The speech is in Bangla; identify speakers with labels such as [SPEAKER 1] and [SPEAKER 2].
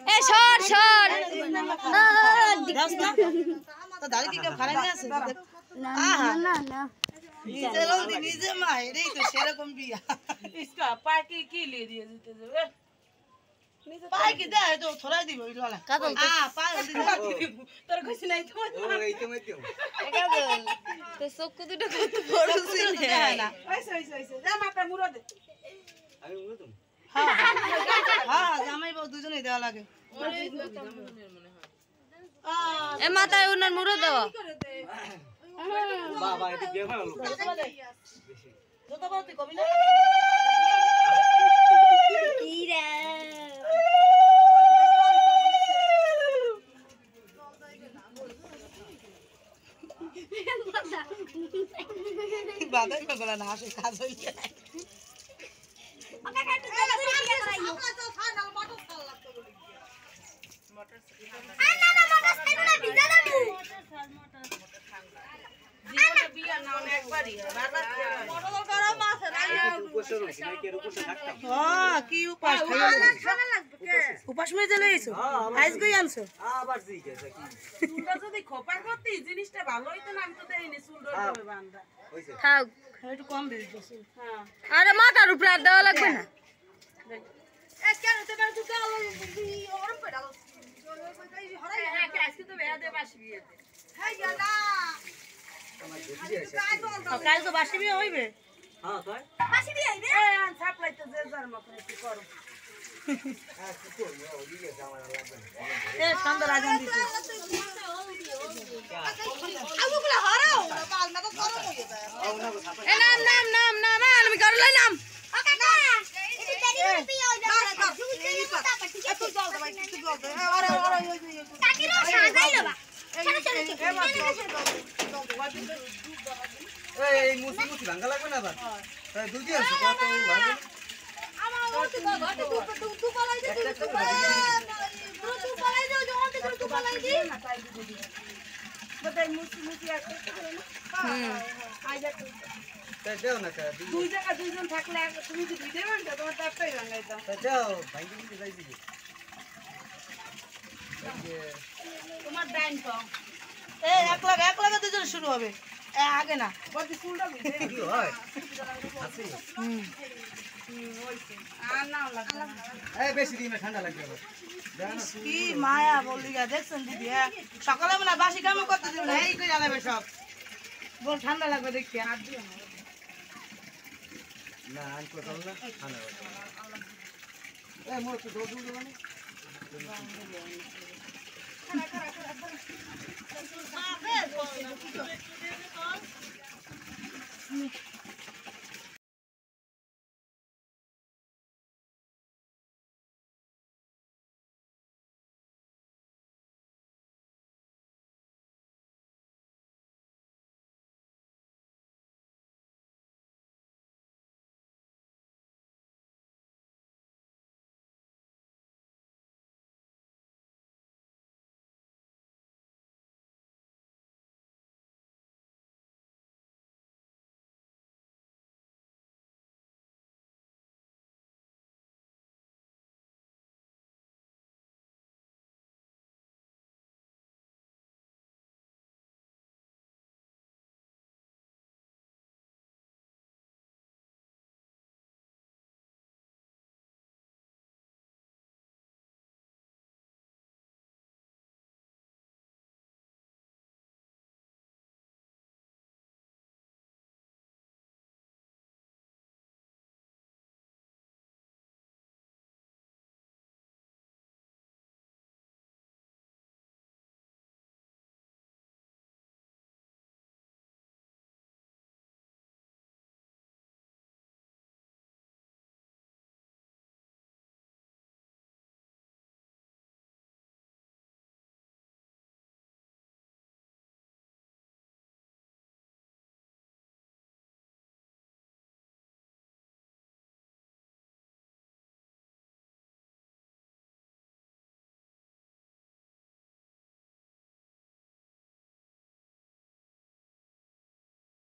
[SPEAKER 1] এ সর সর
[SPEAKER 2] তো দাঁড়ি কি কেউ খারাপ নিয়ে আসে
[SPEAKER 1] না না না
[SPEAKER 2] নিজে রোদি নিজে মায়ের এই তো সেরকম বিয়া
[SPEAKER 3] इसका पार्टी की ले दिए जीते जो
[SPEAKER 2] পায় কি দেয় তো থোড়াই দিব ইলালা
[SPEAKER 1] কাজল
[SPEAKER 2] পায়
[SPEAKER 3] তোর কইছ নাই তো
[SPEAKER 1] কাজল তো চক্ষু দুটো কত বড় ছিল
[SPEAKER 2] না
[SPEAKER 3] ওইসে যা মাথা মুড়ো দে
[SPEAKER 4] আমি বলতো
[SPEAKER 2] হ্যাঁ হ্যাঁ জামাই বউ দুজনেই দেওয়া লাগে
[SPEAKER 1] এ মাথায় ওনার মুড়ো দাও
[SPEAKER 4] বাবা এটা বিয়ে ভালো লোক
[SPEAKER 2] যত বউ তুই কবি না
[SPEAKER 1] ইরা
[SPEAKER 2] বাদাই গলা না আসে কাজ হইছে
[SPEAKER 3] বিয়া না একবারই বারবার
[SPEAKER 2] কি উপাস উপাস মেয়ে চলে এসো আইস গই আনছো
[SPEAKER 4] আবার ঠিক আছে কি
[SPEAKER 3] চুলটা যদি খোপা করতি জিনিসটা ভালো হইতো না আমি তো দেইনি চুলটা ধরে বাঁধা
[SPEAKER 4] হইছে
[SPEAKER 1] থাক
[SPEAKER 2] একটু কম দিস বসে
[SPEAKER 3] হ্যাঁ
[SPEAKER 1] আরে মাথার উপরে আর দেওয়া লাগবে না
[SPEAKER 2] এ কেন তে বের তুই গাল ওরম কই ডালো
[SPEAKER 3] হ্যাঁ আজকে তো বেয়া দে বাসি বিয়েতে
[SPEAKER 2] হ্যাঁ না
[SPEAKER 4] আমার দেখি আছে
[SPEAKER 2] কাল তো বাসি বিয়ে হইবে
[SPEAKER 4] হ্যাঁ তাই
[SPEAKER 2] বাসি বিয়ে হইবে
[SPEAKER 3] আন সাপ্লাই তো যে যার মত একটু করো
[SPEAKER 4] হ্যাঁ কি করব ওদিকে আমার লাগবে না
[SPEAKER 2] এ সুন্দর আজান দিছে আগুগুলা হারাও বাল না তো গরম হয়ে যায়
[SPEAKER 1] এ নাম নাম নাম নাম আমি ঘরে লই নাম
[SPEAKER 2] ও কাকা এটি দেরি করে বিয়ে হই যাবে তুই জল দে ভাই তুই জল দে আরে আরে কাকির সাজাইলো বা
[SPEAKER 4] এই মুসি মুসি ভাঙা লাগবে না আবার তাই দুজি আছে কত ভাঙবে
[SPEAKER 2] আমার ওতে ঘটে তুই বলাই দে তুই বলাই দে ওতে তুই বলাই দে
[SPEAKER 3] বদাই মুসি মুসি একটা করে না আই যা
[SPEAKER 4] তাই দাও না তাই
[SPEAKER 3] দুই জায়গা দুইজন থাকলে তুমি যদি ভিডিও বানাতে তোমার তারটাই বানাইতাম
[SPEAKER 4] দাও ভাঙি দিতে যাই দিবি
[SPEAKER 3] তোমার ডাইন পাও
[SPEAKER 2] এ এক লাখ দুজন শুরু হবে এ আগে না
[SPEAKER 3] বদি চুলটা ভিজে
[SPEAKER 4] কি হয় আছে
[SPEAKER 3] আর নাও লাগবে না
[SPEAKER 4] এই বেশি দিন ঠান্ডা লাগবে আবার জানো
[SPEAKER 2] কি মায়া বললি গা দেখছেন দিদি হ্যাঁ সকালে বেলা বাসি কাম করতে দিব না এই কই জ্বালাবে সব বল ঠান্ডা লাগবে দেখি হাত দিও
[SPEAKER 4] না আন কো চল না ঠান্ডা লাগবে এই মোর তো দৌড় দৌড় মানে
[SPEAKER 2] মা বে